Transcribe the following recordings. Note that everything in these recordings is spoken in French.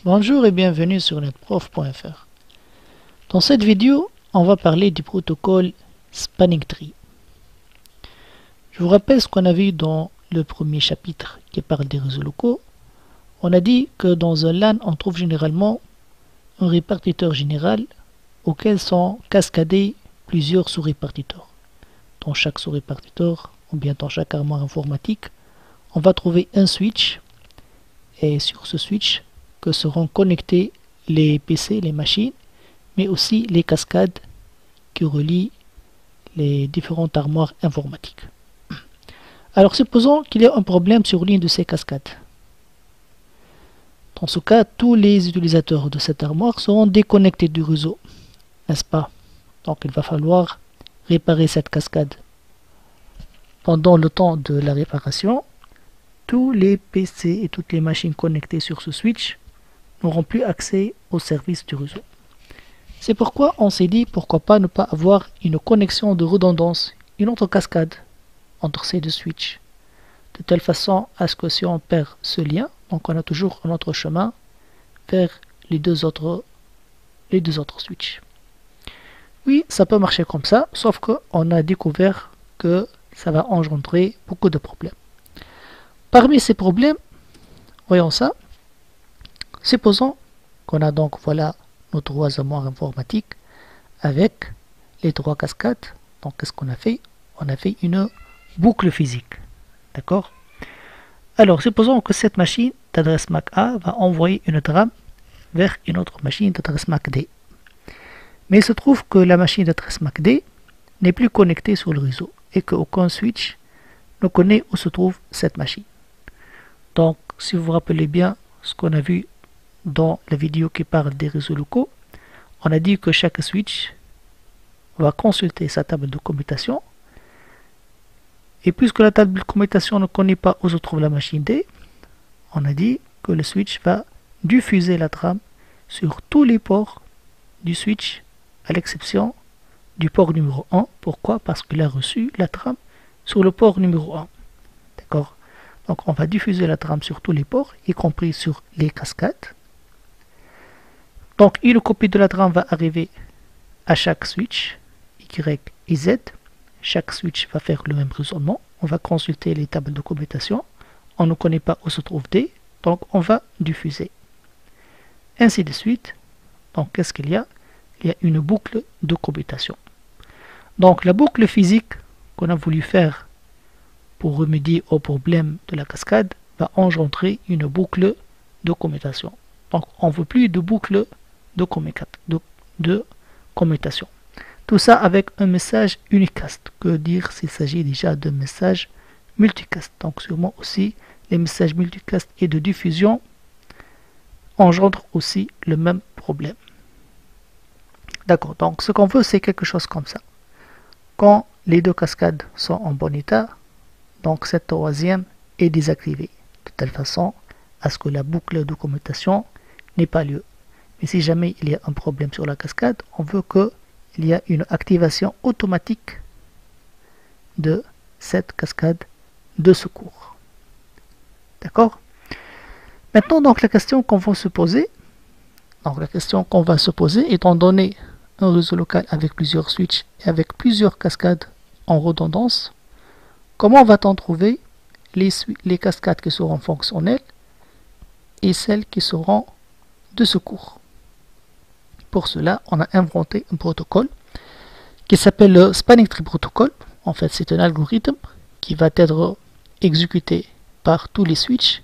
Bonjour et bienvenue sur netprof.fr. Dans cette vidéo, on va parler du protocole Spanning Tree. Je vous rappelle ce qu'on a vu dans le premier chapitre qui parle des réseaux locaux. On a dit que dans un LAN, on trouve généralement un répartiteur général auquel sont cascadés plusieurs sous-répartiteurs. Dans chaque sous-répartiteur, ou bien dans chaque armoire informatique, on va trouver un switch, et sur ce switch que seront connectés les PC, les machines, mais aussi les cascades qui relient les différentes armoires informatiques. Alors supposons qu'il y a un problème sur l'une de ces cascades. Dans ce cas, tous les utilisateurs de cette armoire seront déconnectés du réseau, n'est-ce pas? Donc il va falloir réparer cette cascade. Pendant le temps de la réparation, tous les PC et toutes les machines connectées sur ce switch n'auront plus accès au service du réseau. C'est pourquoi on s'est dit pourquoi pas ne pas avoir une connexion de redondance, une autre cascade entre ces deux switches, de telle façon à ce que si on perd ce lien, donc on a toujours un autre chemin vers les deux autres switches. Oui, ça peut marcher comme ça, sauf qu'on a découvert que ça va engendrer beaucoup de problèmes. Parmi ces problèmes, voyons ça, supposons qu'on a donc voilà nos trois armoires informatiques avec les trois cascades. Donc qu'est-ce qu'on a fait? On a fait une boucle physique. D'accord? Alors supposons que cette machine d'adresse MAC A va envoyer une trame vers une autre machine d'adresse MAC D. Mais il se trouve que la machine d'adresse MAC D n'est plus connectée sur le réseau et qu'aucun switch ne connaît où se trouve cette machine. Donc si vous vous rappelez bien ce qu'on a vu dans la vidéo qui parle des réseaux locaux, on a dit que chaque switch va consulter sa table de commutation, et puisque la table de commutation ne connaît pas où se trouve la machine D, on a dit que le switch va diffuser la trame sur tous les ports du switch à l'exception du port numéro 1. Pourquoi? Parce qu'il a reçu la trame sur le port numéro 1. D'accord? Donc on va diffuser la trame sur tous les ports, y compris sur les cascades. Donc une copie de la trame va arriver à chaque switch, Y et Z. Chaque switch va faire le même raisonnement. On va consulter les tables de commutation. On ne connaît pas où se trouve D, donc on va diffuser. Ainsi de suite. Donc qu'est-ce qu'il y a? Il y a une boucle de commutation. Donc la boucle physique qu'on a voulu faire pour remédier au problème de la cascade va engendrer une boucle de commutation. Donc on ne veut plus de boucle de commutation. Tout ça avec un message unicast. Que dire s'il s'agit déjà d'un message multicast? Donc sûrement aussi les messages multicast et de diffusion engendrent aussi le même problème. D'accord, donc ce qu'on veut c'est quelque chose comme ça. Quand les deux cascades sont en bon état, donc cette troisième est désactivée, de telle façon à ce que la boucle de commutation n'ait pas lieu. Mais si jamais il y a un problème sur la cascade, on veut qu'il y ait une activation automatique de cette cascade de secours. D'accord? Maintenant, donc la question qu'on va se poser, étant donné un réseau local avec plusieurs switches et avec plusieurs cascades en redondance, comment va-t-on trouver les cascades qui seront fonctionnelles et celles qui seront de secours? Pour cela, on a inventé un protocole qui s'appelle le Spanning Tree Protocol. En fait, c'est un algorithme qui va être exécuté par tous les switches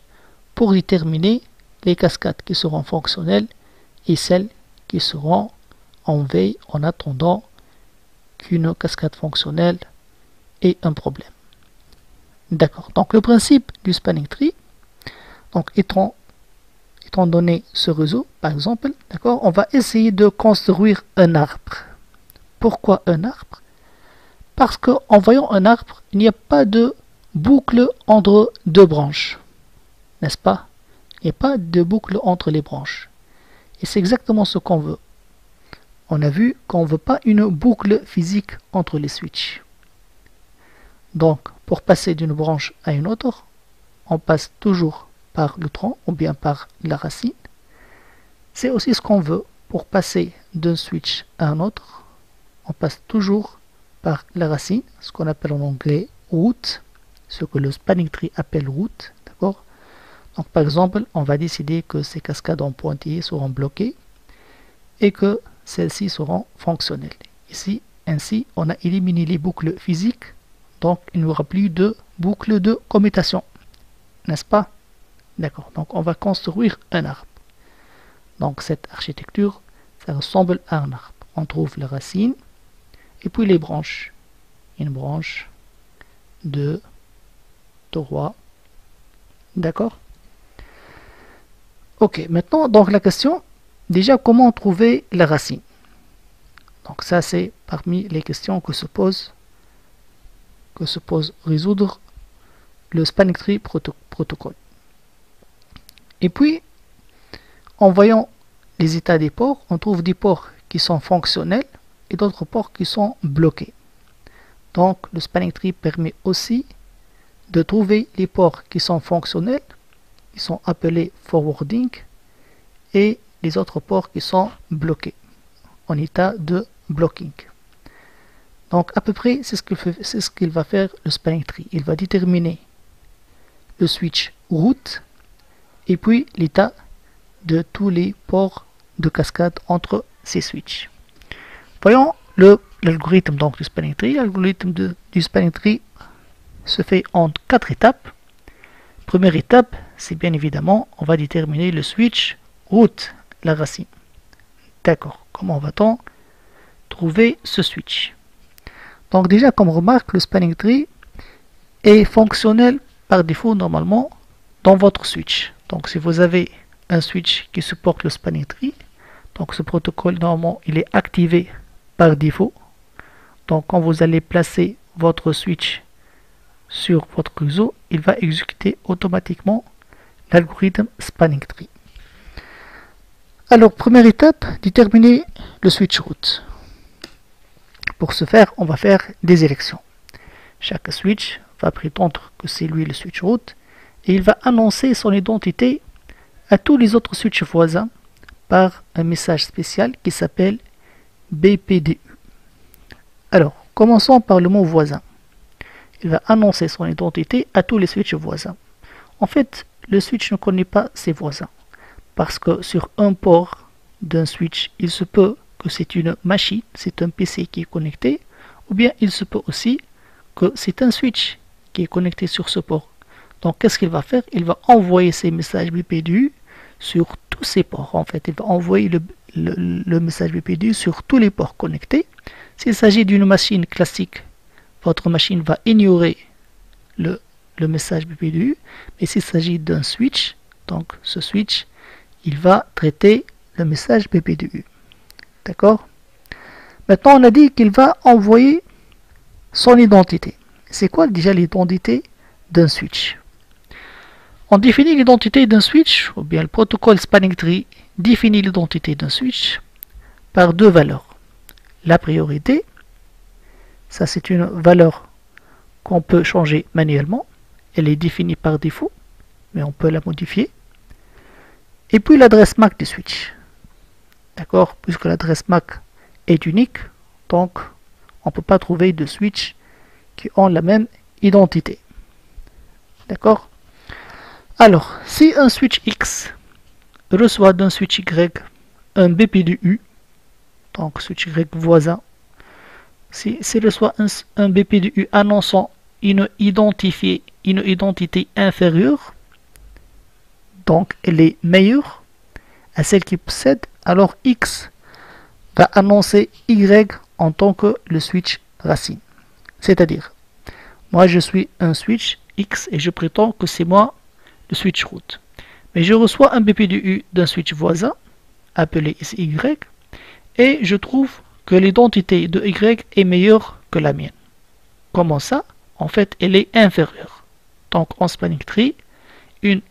pour déterminer les cascades qui seront fonctionnelles et celles qui seront en veille en attendant qu'une cascade fonctionnelle ait un problème. D'accord. Donc le principe du Spanning Tree, donc étant donné ce réseau, par exemple, d'accord, on va essayer de construire un arbre. Pourquoi un arbre? Parce qu'en voyant un arbre, il n'y a pas de boucle entre deux branches, n'est-ce pas? Il n'y a pas de boucle entre les branches. Et c'est exactement ce qu'on veut. On a vu qu'on ne veut pas une boucle physique entre les switches. Donc, pour passer d'une branche à une autre, on passe toujours par le tronc ou bien par la racine. C'est aussi ce qu'on veut pour passer d'un switch à un autre. On passe toujours par la racine, ce qu'on appelle en anglais root, ce que le spanning tree appelle root, d'accord? Donc par exemple, on va décider que ces cascades en pointillés seront bloquées et que celles-ci seront fonctionnelles. Ici, ainsi, on a éliminé les boucles physiques, donc il n'y aura plus de boucles de commutation, n'est-ce pas? D'accord, donc on va construire un arbre. Donc cette architecture, ça ressemble à un arbre. On trouve la racine et puis les branches. Une branche, 2, 3, d'accord? Ok, maintenant, donc la question, déjà comment trouver la racine? Donc ça c'est parmi les questions que se pose résoudre le spanning tree protocole. Et puis, en voyant les états des ports, on trouve des ports qui sont fonctionnels et d'autres ports qui sont bloqués. Donc le spanning tree permet aussi de trouver les ports qui sont fonctionnels, qui sont appelés forwarding, et les autres ports qui sont bloqués, en état de blocking. Donc à peu près, c'est ce qu'il va faire le spanning tree. Il va déterminer le switch route et puis l'état de tous les ports de cascade entre ces switches. Voyons l'algorithme du spanning tree. L'algorithme du spanning tree se fait en 4 étapes. Première étape, c'est bien évidemment, on va déterminer le switch route, la racine. D'accord, comment va-t-on trouver ce switch? Donc déjà, comme remarque, le spanning tree est fonctionnel par défaut normalement dans votre switch. Donc si vous avez un switch qui supporte le spanning tree, donc ce protocole normalement il est activé par défaut. Donc quand vous allez placer votre switch sur votre réseau, il va exécuter automatiquement l'algorithme spanning tree. Alors première étape, déterminer le switch route. Pour ce faire, on va faire des élections. Chaque switch va prétendre que c'est lui le switch route et il va annoncer son identité à tous les autres switches voisins par un message spécial qui s'appelle BPDU. Alors, commençons par le mot voisin. Il va annoncer son identité à tous les switches voisins. En fait, le switch ne connaît pas ses voisins parce que sur un port d'un switch, il se peut que c'est une machine, c'est un PC qui est connecté, ou bien il se peut aussi que c'est un switch qui est connecté sur ce port. Donc qu'est-ce qu'il va faire? Il va envoyer ces messages BPDU sur tous ces ports. En fait, il va envoyer le message BPDU sur tous les ports connectés. S'il s'agit d'une machine classique, votre machine va ignorer le message BPDU, mais s'il s'agit d'un switch, donc ce switch, il va traiter le message BPDU. D'accord? Maintenant, on a dit qu'il va envoyer son identité. C'est quoi déjà l'identité d'un switch? On définit l'identité d'un switch, ou bien le protocole spanning tree définit l'identité d'un switch par deux valeurs. La priorité, ça c'est une valeur qu'on peut changer manuellement. Elle est définie par défaut, mais on peut la modifier. Et puis l'adresse MAC du switch. D'accord? Puisque l'adresse MAC est unique, donc on ne peut pas trouver de switch qui ont la même identité. D'accord? Alors, si un switch X reçoit d'un switch Y un BPDU, donc switch Y voisin, s'il reçoit un BPDU annonçant une identité inférieure, donc elle est meilleure à celle qui possède, alors X va annoncer Y en tant que le switch racine. C'est-à-dire, moi je suis un switch X et je prétends que c'est moi le switch route. Mais je reçois un BPDU d'un switch voisin, appelé ici Y, et je trouve que l'identité de Y est meilleure que la mienne. Comment ça? En fait, elle est inférieure. Donc en spanning tree, une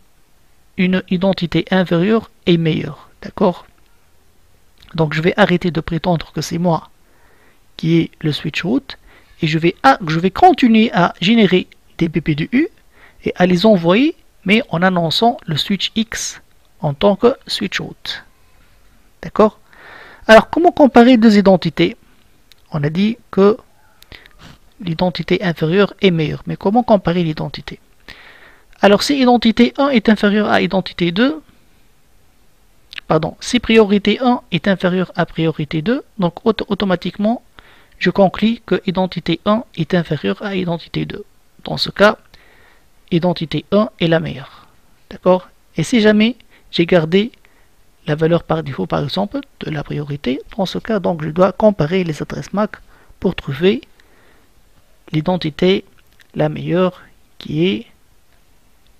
identité inférieure est meilleure. D'accord? Donc je vais arrêter de prétendre que c'est moi qui est le switch route et je vais continuer à générer des BPDU et à les envoyer, mais en annonçant le switch X en tant que switch route. D'accord? Alors, comment comparer deux identités? On a dit que l'identité inférieure est meilleure. Mais comment comparer l'identité? Alors, si identité 1 est inférieure à identité 2, pardon, si priorité 1 est inférieure à priorité 2, donc automatiquement, je conclus que identité 1 est inférieure à identité 2. Dans ce cas, identité 1 est la meilleure. D'accord? Et si jamais j'ai gardé la valeur par défaut, par exemple, de la priorité, dans ce cas, donc, je dois comparer les adresses MAC pour trouver l'identité la meilleure qui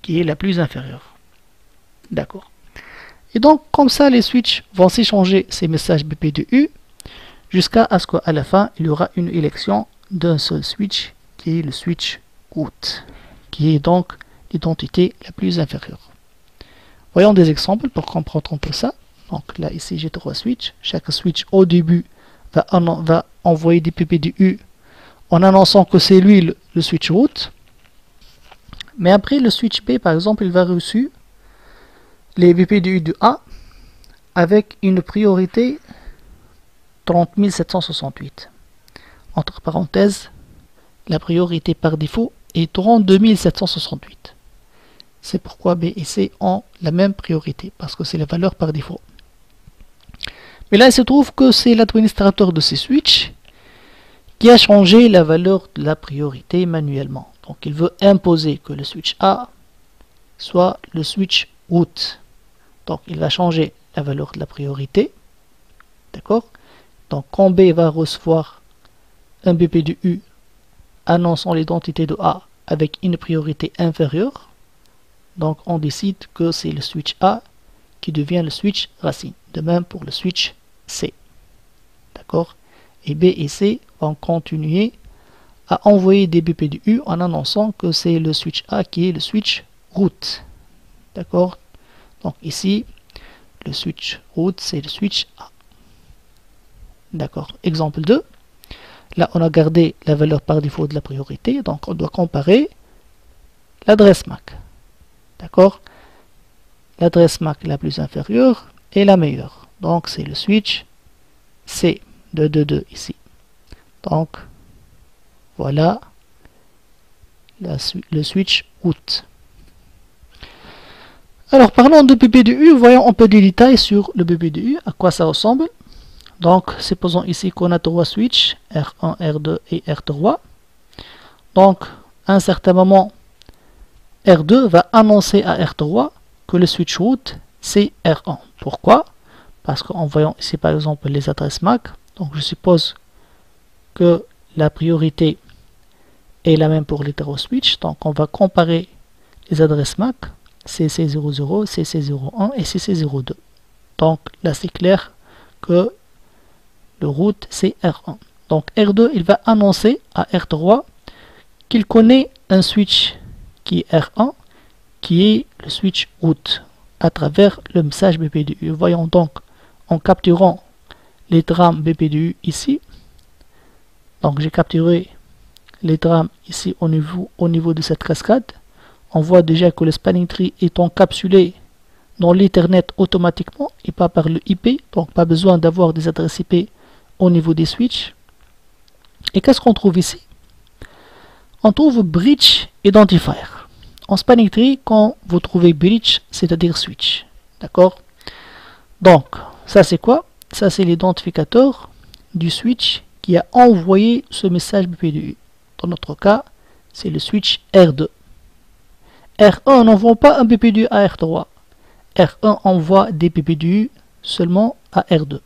est la plus inférieure. D'accord. Et donc, comme ça, les switches vont s'échanger ces messages BPDU jusqu'à ce qu'à la fin, il y aura une élection d'un seul switch qui est le switch root, qui est donc l'identité la plus inférieure. Voyons des exemples pour comprendre un peu ça. Donc là, ici, j'ai 3 switches. Chaque switch, au début, va envoyer des BPDU en annonçant que c'est lui le switch root. Mais après, le switch B, par exemple, il va reçu les BPDU de A avec une priorité 30768. Entre parenthèses, la priorité par défaut est 32768. C'est pourquoi B et C ont la même priorité, parce que c'est la valeur par défaut. Mais là, il se trouve que c'est l'administrateur de ces switches qui a changé la valeur de la priorité manuellement. Donc, il veut imposer que le switch A soit le switch root. Donc, il va changer la valeur de la priorité. D'accord? Donc, quand B va recevoir un BPDU annonçant l'identité de A avec une priorité inférieure, donc on décide que c'est le switch A qui devient le switch racine. De même pour le switch C. D'accord? Et B et C vont continuer à envoyer des BPDU en annonçant que c'est le switch A qui est le switch root. D'accord? Donc ici, le switch root, c'est le switch A. D'accord? Exemple 2. Là, on a gardé la valeur par défaut de la priorité, donc on doit comparer l'adresse MAC. D'accord? L'adresse MAC la plus inférieure est la meilleure. Donc, c'est le switch C de 2 ici. Donc, voilà le switch root. Alors, parlons de BPDU, voyons un peu des détails sur le BPDU, à quoi ça ressemble. Donc, supposons ici qu'on a 3 switches, R1, R2 et R3. Donc, à un certain moment, R2 va annoncer à R3 que le switch root, c'est R1. Pourquoi? Parce qu'en voyant ici, par exemple, les adresses MAC, donc je suppose que la priorité est la même pour les 3 switches. Donc, on va comparer les adresses MAC, CC00, CC01 et CC02. Donc, là, c'est clair que le root, c'est R1. Donc, R2, il va annoncer à R3 qu'il connaît un switch qui est R1, qui est le switch root, à travers le message BPDU. Voyons donc, en capturant les trames BPDU ici, donc j'ai capturé les trames ici au niveau de cette cascade. On voit déjà que le spanning tree est encapsulé dans l'Ethernet automatiquement et pas par le IP, donc pas besoin d'avoir des adresses IP au niveau des switches. Et qu'est-ce qu'on trouve ici? On trouve bridge identifier. En spanning tree, quand vous trouvez bridge, c'est-à-dire switch. D'accord? Donc, ça c'est quoi? Ça c'est l'identificateur du switch qui a envoyé ce message BPDU. Dans notre cas, c'est le switch R2. R1 n'envoie pas un BPDU à R3. R1 envoie des BPDU seulement à R2.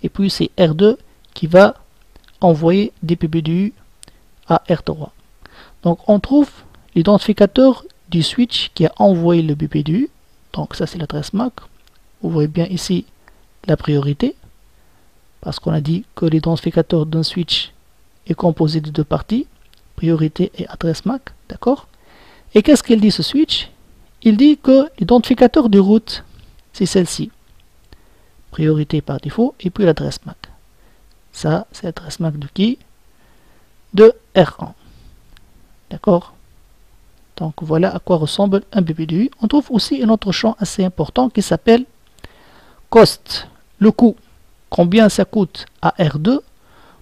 Et puis c'est R2 qui va envoyer des BPDU à R3. Donc on trouve l'identificateur du switch qui a envoyé le BPDU. Donc ça c'est l'adresse MAC. Vous voyez bien ici la priorité. Parce qu'on a dit que l'identificateur d'un switch est composé de 2 parties. Priorité et adresse MAC. D'accord? Et qu'est-ce qu'il dit ce switch? Il dit que l'identificateur du route, c'est celle-ci. Priorité par défaut et puis l'adresse MAC. Ça, c'est l'adresse MAC de qui? De R1. D'accord? Donc voilà à quoi ressemble un BPDU. On trouve aussi un autre champ assez important qui s'appelle cost. le coût, combien ça coûte à R2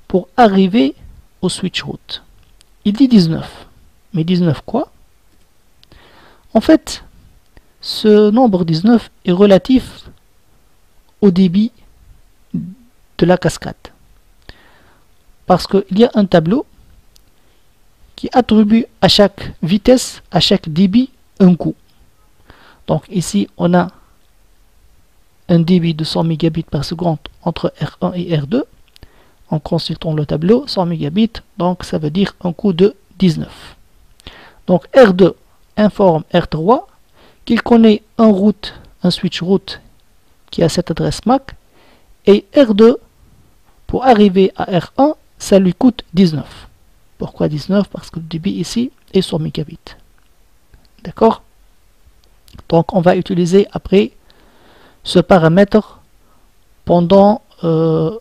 pour arriver au switch route. Il dit 19. Mais 19 quoi? En fait, ce nombre 19 est relatif au débit de la cascade. Parce qu'il y a un tableau qui attribue à chaque vitesse, à chaque débit, un coût. Donc ici, on a un débit de 100 mégabits par seconde entre R1 et R2. En consultant le tableau, 100 mégabits, donc ça veut dire un coût de 19. Donc R2 informe R3 qu'il connaît un switch route qui a cette adresse MAC, et R2, pour arriver à R1, ça lui coûte 19. Pourquoi 19? Parce que le débit ici est 100 mégabits. D'accord? Donc on va utiliser après ce paramètre pendant le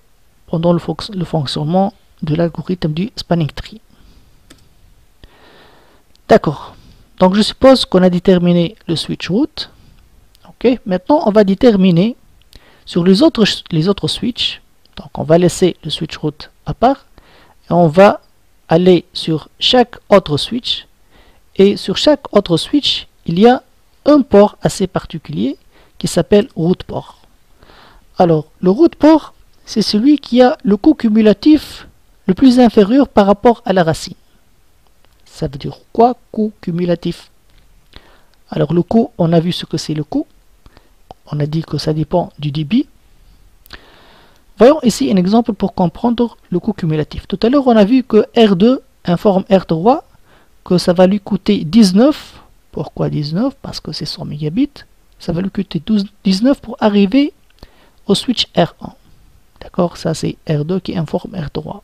fonctionnement de l'algorithme du spanning tree. D'accord. Donc je suppose qu'on a déterminé le switch route. Ok. Maintenant on va déterminer sur les autres switches. Donc on va laisser le switch route à part et on va aller sur chaque autre switch, et sur chaque autre switch il y a un port assez particulier qui s'appelle route port. Alors le route port, c'est celui qui a le coût cumulatif le plus inférieur par rapport à la racine. Ça veut dire quoi, coût cumulatif? Alors le coût, on a vu ce que c'est le coût. On a dit que ça dépend du débit. Voyons ici un exemple pour comprendre le coût cumulatif. Tout à l'heure, on a vu que R2 informe R3 que ça va lui coûter 19. Pourquoi 19? Parce que c'est 100 mégabits. Ça va lui coûter 19 pour arriver au switch R1. D'accord? Ça, c'est R2 qui informe R3.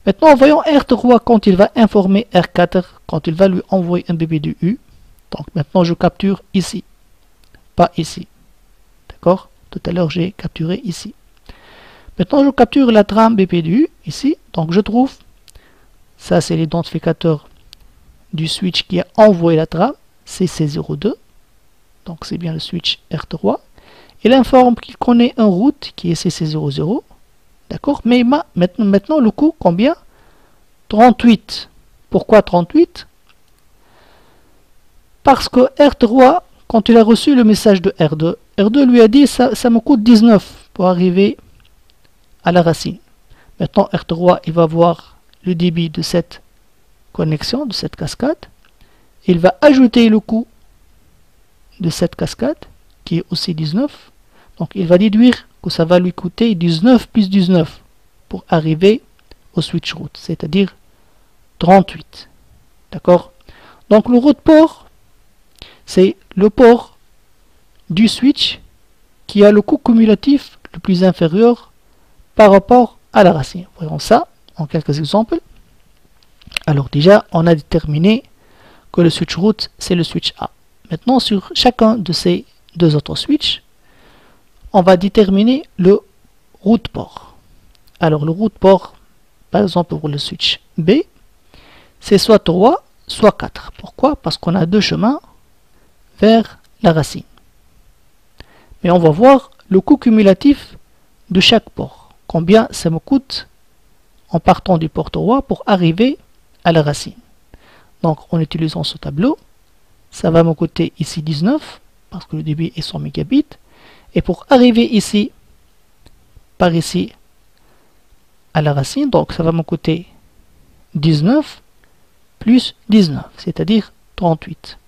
Maintenant, voyons R3 quand il va informer R4, quand il va lui envoyer un BPDU. Donc maintenant, je capture ici, pas ici. D'accord? Tout à l'heure, j'ai capturé ici. Maintenant, je capture la trame BPDU ici. Donc je trouve, ça c'est l'identificateur du switch qui a envoyé la trame, CC02. Donc c'est bien le switch R3. Il informe qu'il connaît un route qui est CC00. D'accord? Mais maintenant le coût, combien? 38. Pourquoi 38? Parce que R3, quand il a reçu le message de R2, R2 lui a dit ça me coûte 19 pour arriver à la racine. Maintenant R3 il va voir le débit de cette connexion, de cette cascade. Il va ajouter le coût de cette cascade qui est aussi 19. Donc il va déduire que ça va lui coûter 19 plus 19 pour arriver au switch route, c'est-à-dire 38. D'accord? Donc le route port, c'est le port du switch qui a le coût cumulatif le plus inférieur par rapport à la racine. Voyons ça en quelques exemples. Alors déjà, on a déterminé que le switch route, c'est le switch A. Maintenant, sur chacun de ces deux autres switches, on va déterminer le route port. Alors le route port, par exemple pour le switch B, c'est soit 3, soit 4. Pourquoi? Parce qu'on a deux chemins vers la racine. Mais on va voir le coût cumulatif de chaque port. Combien ça me coûte en partant du port 3 pour arriver à la racine. Donc en utilisant ce tableau, ça va me coûter ici 19 parce que le débit est 100 mégabits. Et pour arriver ici, par ici, à la racine, donc ça va me coûter 19 plus 19, c'est-à-dire 38.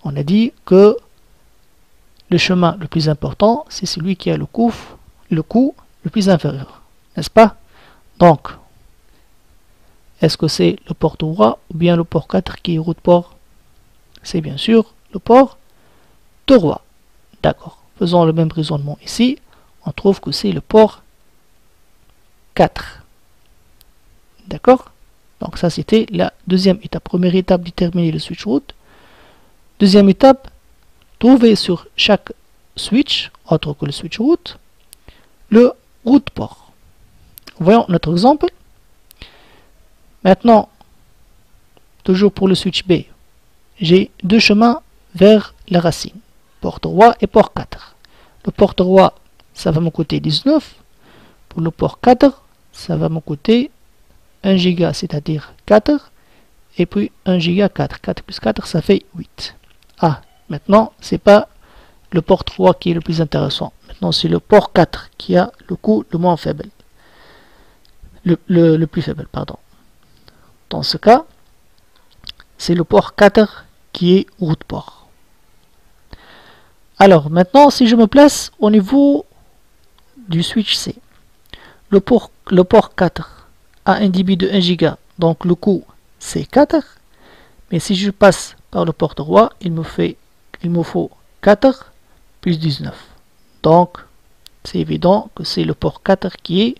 On a dit que le chemin le plus important, c'est celui qui a le coût le plus inférieur, n'est-ce pas? Donc, est-ce que c'est le port 3 ou bien le port 4 qui est route port? C'est bien sûr le port 3. D'accord. Faisons le même raisonnement ici. On trouve que c'est le port 4. D'accord? Donc ça c'était la deuxième étape. Première étape, déterminer le switch route. Deuxième étape, trouver sur chaque switch, autre que le switch route, le route port. Voyons notre exemple. Maintenant, toujours pour le switch B, j'ai deux chemins vers la racine, port 3 et port 4. Le port 3, ça va me coûter 19. Pour le port 4, ça va me coûter 1 giga, c'est-à-dire 4. Et puis 1 giga 4. 4 plus 4, ça fait 8. Ah, maintenant, c'est pas le port 3 qui est le plus intéressant. Maintenant, c'est le port 4 qui a le coût le moins faible. Le plus faible, pardon. Dans ce cas, c'est le port 4 qui est route port. Alors, maintenant, si je me place au niveau du switch C, le port 4 a un débit de 1 giga, donc le coût c'est 4. Mais si je passe par le port 3, il me faut 4 plus 19. Donc, c'est évident que c'est le port 4 qui est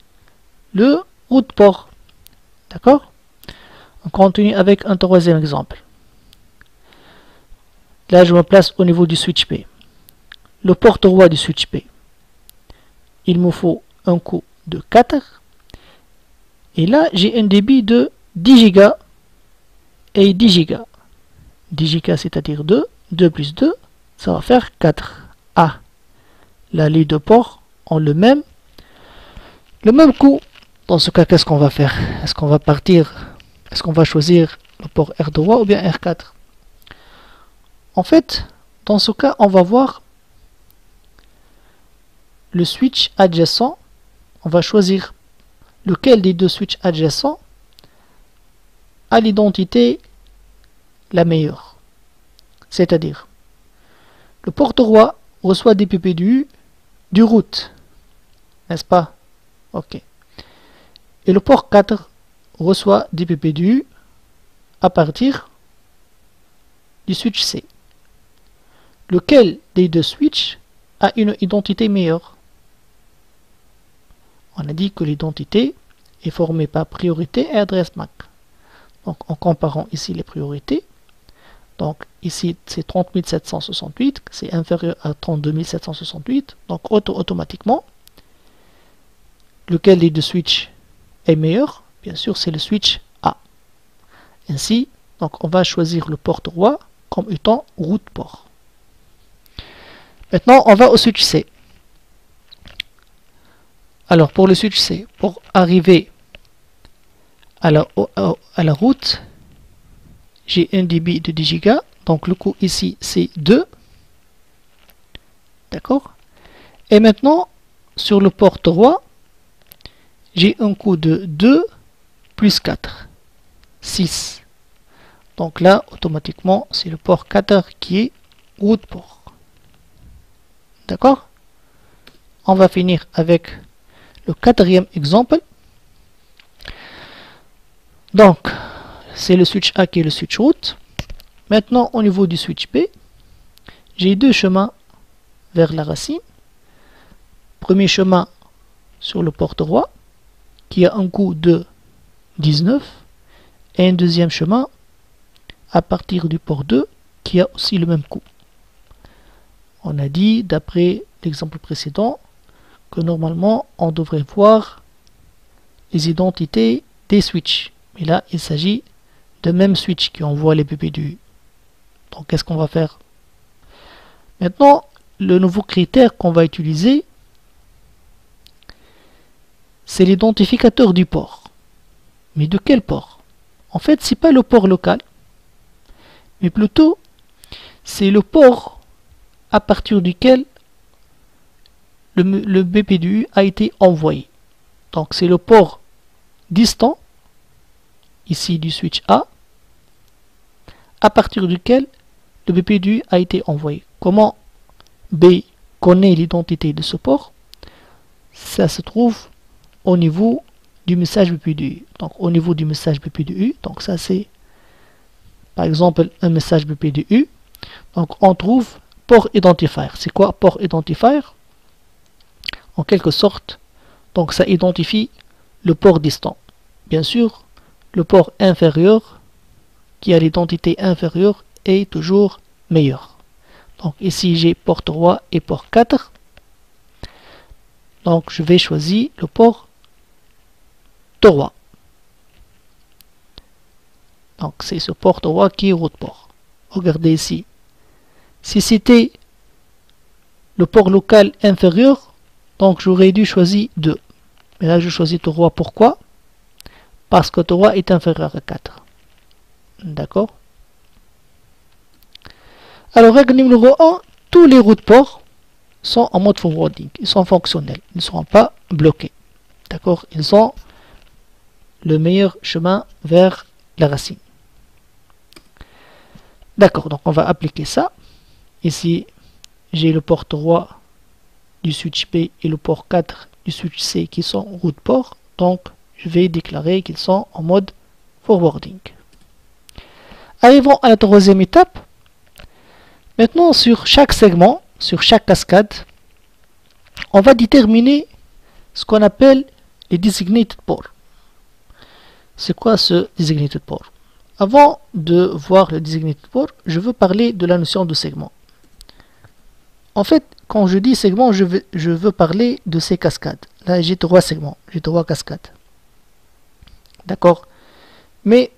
le route port. D'accord? On continue avec un troisième exemple. Là, je me place au niveau du switch P. Le port 3 du switch P, il me faut un coût de 4. Et là, j'ai un débit de 10 gigas et 10 gigas. 10 gigas, c'est-à-dire 2. 2 plus 2, ça va faire 4. Ah, là, les deux ports ont le même coût. Dans ce cas, qu'est-ce qu'on va faire? Est-ce qu'on va choisir le port R3 ou bien R4? En fait, dans ce cas, on va voir le switch adjacent. On va choisir lequel des deux switches adjacents a l'identité la meilleure. C'est-à-dire, le port 3 reçoit des PPDU du route, n'est-ce pas? Ok. Et le port 4 reçoit des PPDU à partir du switch C. Lequel des deux switches a une identité meilleure? On a dit que l'identité est formée par priorité et adresse MAC. Donc en comparant ici les priorités, donc ici c'est 30 768, c'est inférieur à 32 768, donc automatiquement, lequel des deux switches est meilleur? Bien sûr, c'est le switch A. Ainsi, donc on va choisir le port 3 comme étant route port. Maintenant, on va au switch C. Alors, pour le switch C, pour arriver à la route, j'ai un débit de 10 gigas. Donc, le coût ici, c'est 2. D'accord? Et maintenant, sur le port 3, j'ai un coût de 2 plus 4. 6. Donc là, automatiquement, c'est le port 4 qui est route port. D'accord? On va finir avec le quatrième exemple. Donc, c'est le switch A qui est le switch route. Maintenant, au niveau du switch B, j'ai deux chemins vers la racine. Premier chemin sur le port 3, qui a un coût de 19. Et un deuxième chemin à partir du port 2, qui a aussi le même coût. On a dit, d'après l'exemple précédent, que normalement, on devrait voir les identités des switches. Mais là, il s'agit de même switch qui envoie les PPDU. Donc, qu'est-ce qu'on va faire? Maintenant, le nouveau critère qu'on va utiliser, c'est l'identificateur du port. Mais de quel port? En fait, c'est pas le port local, mais plutôt, c'est le port à partir duquel le BPDU a été envoyé. Donc, c'est le port distant, ici du switch A, à partir duquel le BPDU a été envoyé. Comment B connaît l'identité de ce port? Ça se trouve au niveau du message BPDU. Donc, au niveau du message BPDU, donc ça c'est par exemple un message BPDU. Donc, on trouve port identifier. C'est quoi port identifier? En quelque sorte, donc ça identifie le port distant. Bien sûr, le port inférieur, qui a l'identité inférieure, est toujours meilleur. Donc ici, j'ai port 3 et port 4. Donc, je vais choisir le port 3. Donc, c'est ce port 3 qui est route port. Regardez ici. Si c'était le port local inférieur, Donc j'aurais dû choisir 2. Mais là je choisis 3. Pourquoi? Parce que 3 est inférieur à 4. D'accord? Alors règle numéro 1, tous les routes ports sont en mode forwarding. Ils sont fonctionnels. Ils ne seront pas bloqués. D'accord? Ils ont le meilleur chemin vers la racine. D'accord, donc on va appliquer ça. Ici, j'ai le port 3 du switch B et le port 4 du switch C qui sont route port. Donc, je vais déclarer qu'ils sont en mode forwarding. Arrivons à la troisième étape. Maintenant, sur chaque segment, sur chaque cascade, on va déterminer ce qu'on appelle les designated ports. C'est quoi ce designated port? Avant de voir le designated port, je veux parler de la notion de segment. En fait, quand je dis segment, je veux parler de ces cascades. Là, j'ai 3 segments, j'ai 3 cascades. D'accord? Mais,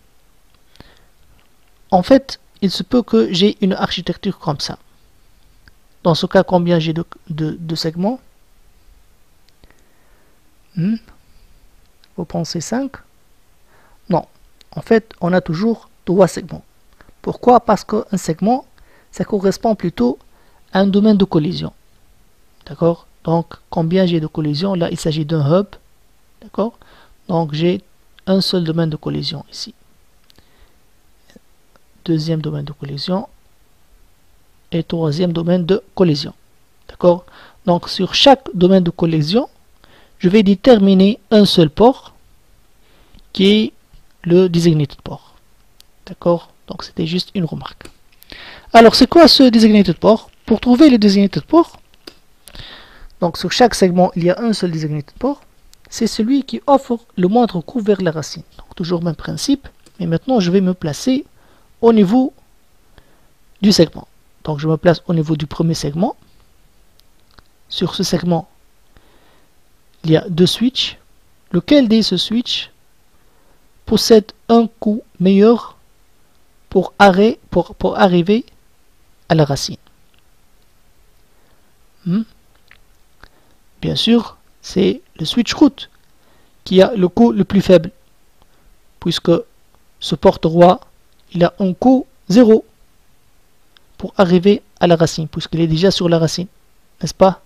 en fait, il se peut que j'ai une architecture comme ça. Dans ce cas, combien j'ai de segments? Vous pensez 5? Non. En fait, on a toujours 3 segments. Pourquoi? Parce qu'un segment, ça correspond plutôt à un domaine de collision. D'accord? Donc, combien j'ai de collision? Là, il s'agit d'un hub. D'accord? Donc, j'ai un seul domaine de collision ici. Deuxième domaine de collision. Et troisième domaine de collision. D'accord? Donc, sur chaque domaine de collision, je vais déterminer un seul port qui est le designated port. D'accord? Donc c'était juste une remarque. Alors c'est quoi ce designated port? Pour trouver le designated port, donc sur chaque segment il y a un seul designated port, c'est celui qui offre le moindre coût vers la racine. Donc toujours même principe, mais maintenant je vais me placer au niveau du segment. Donc je me place au niveau du premier segment. Sur ce segment, il y a 2 switches. Lequel de ces switches possède un coût meilleur pour arriver à la racine? Bien sûr, c'est le switch route qui a le coût le plus faible, puisque ce port roi, il a un coût 0 pour arriver à la racine, puisqu'il est déjà sur la racine, n'est-ce pas?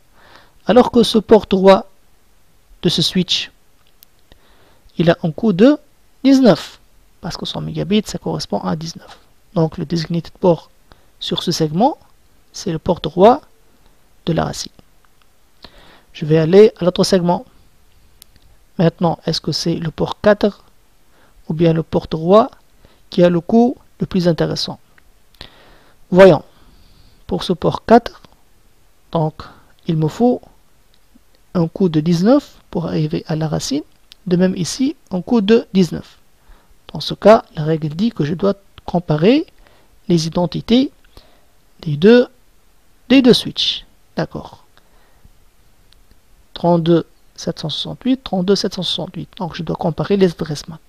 Alors que ce port roi de ce switch, il a un coût de 19, parce que son mégabit, ça correspond à 19. Donc le designated port sur ce segment, c'est le port roi de la racine. Je vais aller à l'autre segment. Maintenant, est-ce que c'est le port 4 ou bien le port roi qui a le coût le plus intéressant? Voyons. Pour ce port 4, donc il me faut un coût de 19 pour arriver à la racine. De même ici, un coût de 19. Dans ce cas, la règle dit que je dois comparer les identités des deux switches. D'accord. 32 768, 32 768. Donc je dois comparer les adresses MAC.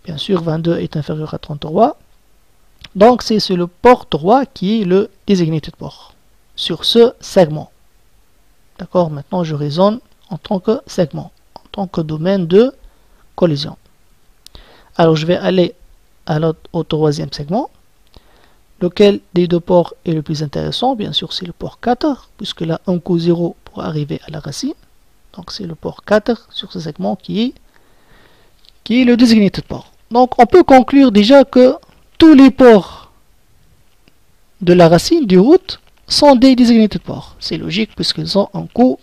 Bien sûr, 22 est inférieur à 33. Donc c'est le port 3 qui est le designated port sur ce segment. D'accord. Maintenant je raisonne en tant que segment, en tant que domaine de collision. Alors je vais aller au troisième segment. Lequel des deux ports est le plus intéressant? Bien sûr, c'est le port 4, puisque là, un coût 0 pour arriver à la racine. Donc, c'est le port 4 sur ce segment qui est le designated port. Donc, on peut conclure déjà que tous les ports de la racine du route sont des designated ports. C'est logique, puisqu'ils ont un coût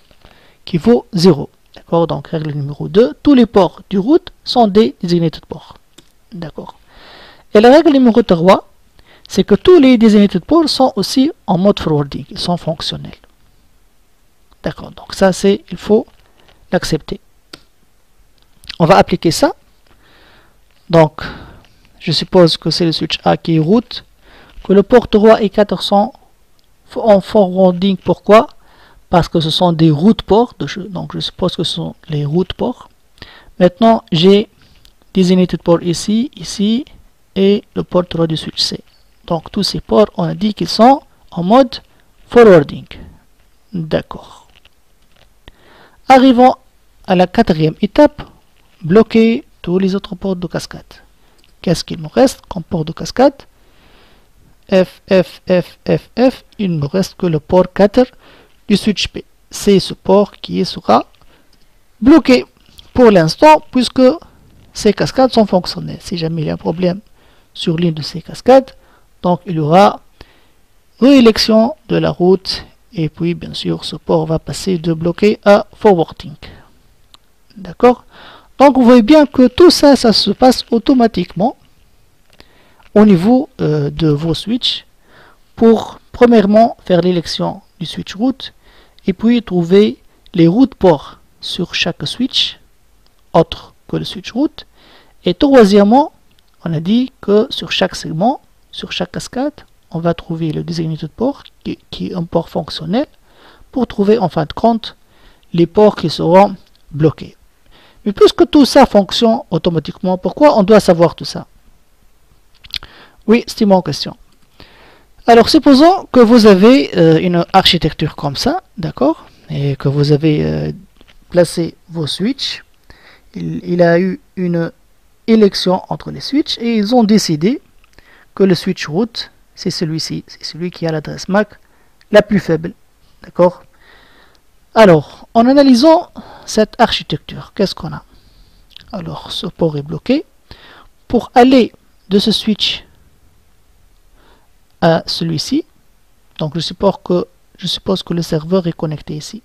qui vaut 0. D'accord? Donc, règle numéro 2, tous les ports du route sont des designated ports. D'accord? Et la règle numéro 3, c'est que tous les designated ports sont aussi en mode forwarding, ils sont fonctionnels. D'accord, donc ça il faut l'accepter. On va appliquer ça. Donc, je suppose que c'est le switch A qui est route, que le port 3 et 4 sont en forwarding. Pourquoi? Parce que ce sont des routes ports, donc je suppose que ce sont les routes ports. Maintenant, j'ai designated port ici, ici, et le port 3 du switch C. Donc tous ces ports, on a dit qu'ils sont en mode forwarding. D'accord. Arrivons à la quatrième étape, bloquer tous les autres ports de cascade. Qu'est-ce qu'il nous reste comme port de cascade? F, F, F, F, F, il ne reste que le port 4 du switch P. C'est ce port qui sera bloqué pour l'instant, puisque ces cascades sont fonctionnelles. Si jamais il y a un problème sur l'une de ces cascades, donc il y aura réélection de la route, et puis bien sûr ce port va passer de bloqué à forwarding. D'accord? Donc vous voyez bien que tout ça, ça se passe automatiquement au niveau de vos switches pour premièrement faire l'élection du switch route et puis trouver les routes ports sur chaque switch autre que le switch route. Et troisièmement, on a dit que sur chaque segment, sur chaque cascade, on va trouver le designated port qui est un port fonctionnel pour trouver en fin de compte les ports qui seront bloqués. Mais puisque tout ça fonctionne automatiquement, pourquoi on doit savoir tout ça? Oui, c'est mon question. Alors, supposons que vous avez une architecture comme ça, d'accord, et que vous avez placé vos switches. Il a eu une élection entre les switches et ils ont décidé que le switch route, c'est celui-ci, c'est celui qui a l'adresse MAC la plus faible, d'accord. Alors, en analysant cette architecture, qu'est-ce qu'on a? Alors, ce port est bloqué. Pour aller de ce switch à celui-ci, donc je suppose que le serveur est connecté ici.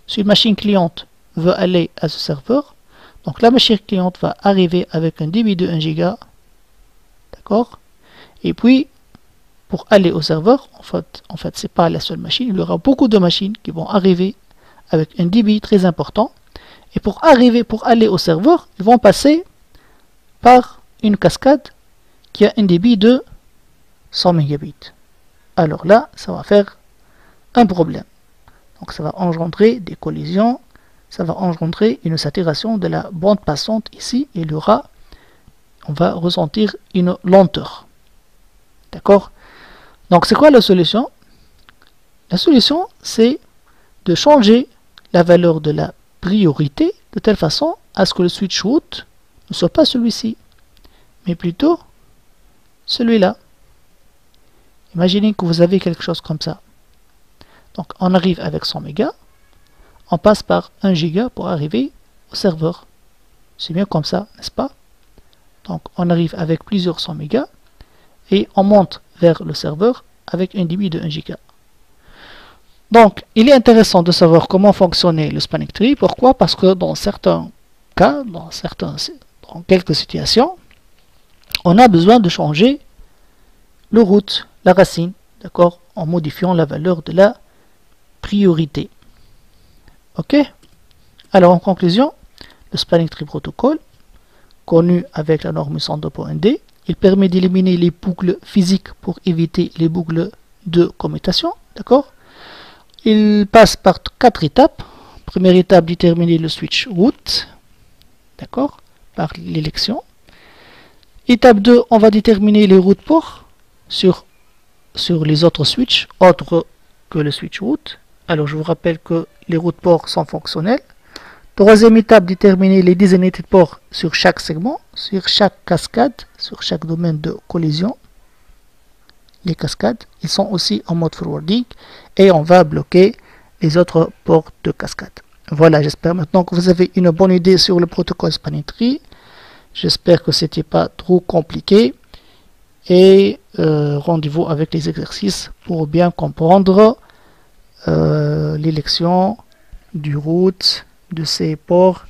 Si une machine cliente veut aller à ce serveur, donc la machine cliente va arriver avec un débit de 1 giga, d'accord. Et puis, pour aller au serveur, en fait c'est pas la seule machine, il y aura beaucoup de machines qui vont arriver avec un débit très important. Et pour aller au serveur, ils vont passer par une cascade qui a un débit de 100 mégabits. Alors là, ça va faire un problème. Donc ça va engendrer des collisions, ça va engendrer une saturation de la bande passante ici, et on va ressentir une lenteur. D'accord? Donc c'est quoi la solution? La solution, c'est de changer la valeur de la priorité de telle façon à ce que le switch route ne soit pas celui-ci, mais plutôt celui-là. Imaginez que vous avez quelque chose comme ça. Donc on arrive avec 100 mégas, on passe par 1 giga pour arriver au serveur. C'est bien comme ça, n'est-ce pas? Donc on arrive avec plusieurs 100 mégas et on monte vers le serveur avec un débit de 1 giga. Donc, il est intéressant de savoir comment fonctionnait le spanning tree. Pourquoi? Parce que dans certains cas, dans quelques situations, on a besoin de changer le route, la racine, d'accord, en modifiant la valeur de la priorité. Ok? Alors, en conclusion, le spanning tree protocol, connu avec la norme 102.1d, il permet d'éliminer les boucles physiques pour éviter les boucles de commutation, d'accord? Il passe par 4 étapes. Première étape, déterminer le switch route, d'accord, par l'élection. Étape 2, on va déterminer les routes ports sur les autres switches autres que le switch route. Alors je vous rappelle que les routes ports sont fonctionnels. Troisième étape, déterminer les designated ports sur chaque segment, sur chaque cascade, sur chaque domaine de collision. Les cascades, ils sont aussi en mode forwarding et on va bloquer les autres ports de cascade. Voilà, j'espère maintenant que vous avez une bonne idée sur le protocole spanning tree. J'espère que c'était pas trop compliqué et rendez-vous avec les exercices pour bien comprendre l'élection du route, de ces ports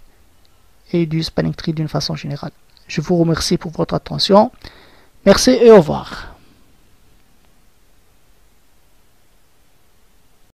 et du spanning tree d'une façon générale. Je vous remercie pour votre attention. Merci et au revoir.